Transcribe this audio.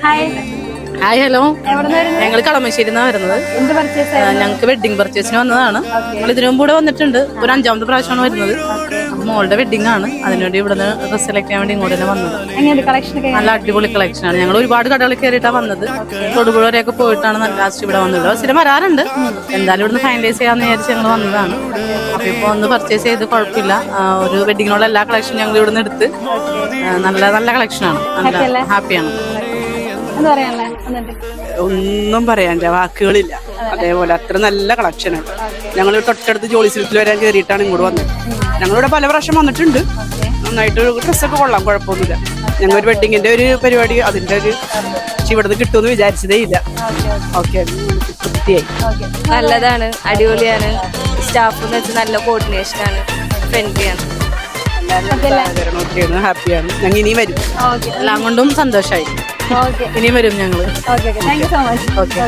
Hi. Hi hello. എവിടുന്ന് വരുന്നത്? ഞങ്ങൾ കളമശ്ശേരിന്നാ വരുന്നത്. എന്ത് പർച്ചേസ് ആയിരുന്നു? ഞങ്ങൾക്ക് വെഡിങ് പർച്ചേസിന് വന്നതാണ്. ഞങ്ങൾ ഇതിനു മുമ്പ് ഇവിടെ വന്നിട്ടുണ്ട്. ഒരു 5ാമത്തെ പ്രാവശ്യമാണ് വരുന്നത്. അപ്പൊ മോളുടെ വെഡിങ് ആണ്. അതിനുവേണ്ടി ഇവിടുന്ന് ഡ്രസ്സ് സെലക്ട് ചെയ്യാൻ വേണ്ടി ഇങ്ങോട്ട് തന്നെ വന്നത്. എങ്ങനെയുണ്ട് കളക്ഷൻ ഒക്കെ? നല്ല അടിപൊളി കളക്ഷൻ ആണ്. ഞങ്ങൾ ഒരുപാട് കടകളിൽ കയറിയിട്ടാണ് വന്നത്. തൊടുപുഴ വരെയൊക്കെ പോയിട്ടാണ് ലാസ്റ്റ് ഇവിടെ വന്നത്. സ്ഥിരം വരാറുണ്ട്. എന്തായാലും ഇവിടുന്ന് ഫൈനലൈസ് ചെയ്യാന്ന് വിചാരിച്ച് ഞങ്ങൾ വന്നതാണ്. അപ്പൊ ഇപ്പൊ ഒന്ന് പർച്ചേസ് ചെയ്ത് കുഴപ്പമില്ല. ഒരു വെഡിങ്ങിനുള്ള എല്ലാ കളക്ഷനും ഞങ്ങൾ ഇവിടുന്ന് എടുത്ത് നല്ല നല്ല കളക്ഷനാണ്. നല്ല ഹാപ്പിയാണ്. എന്താ പറയാനുള്ളേ? എന്നിട്ട് ഒന്നും പറയാനില്ല, വാക്കുകളില്ല. അതേപോലെ അത്ര നല്ല കളക്ഷനാണ്. ഞങ്ങൾ തൊട്ടടുത്ത് ജോളി സിൽക്കിൽ വരാൻ കയറിയിട്ടാണ് ഇങ്ങോട്ട് വന്നത്. ഞങ്ങളിവിടെ പല പ്രാവശ്യം വന്നിട്ടുണ്ട്. നന്നായിട്ട് ഡ്രസ്സൊക്കെ കൊള്ളാം, കുഴപ്പമൊന്നുമില്ല. ഞങ്ങൾ ഒരു വെഡിങ്ങിന്റെ ഒരു പരിപാടി അതിന്റെ ഒരു ഇവിടുന്ന് കിട്ടുമെന്ന് വിചാരിച്ചതേ ഇല്ല. ഓക്കെ, തൃപ്തിയായി. നല്ലതാണ്, അടിപൊളിയാണ്. സ്റ്റാഫ് എന്ന് വെച്ചാൽ നല്ല കോർഡിനേഷൻ ആണ്, ഫ്രണ്ട്ലിയാണ്. ഒക്കെയാണ്, ഹാപ്പിയാണ്. ഞങ്ങൾ ഇനിയും വരും. എല്ലാം കൊണ്ടും സന്തോഷമായി. ഇനിയും വരും ഞങ്ങൾ. Thank you so much. Okay.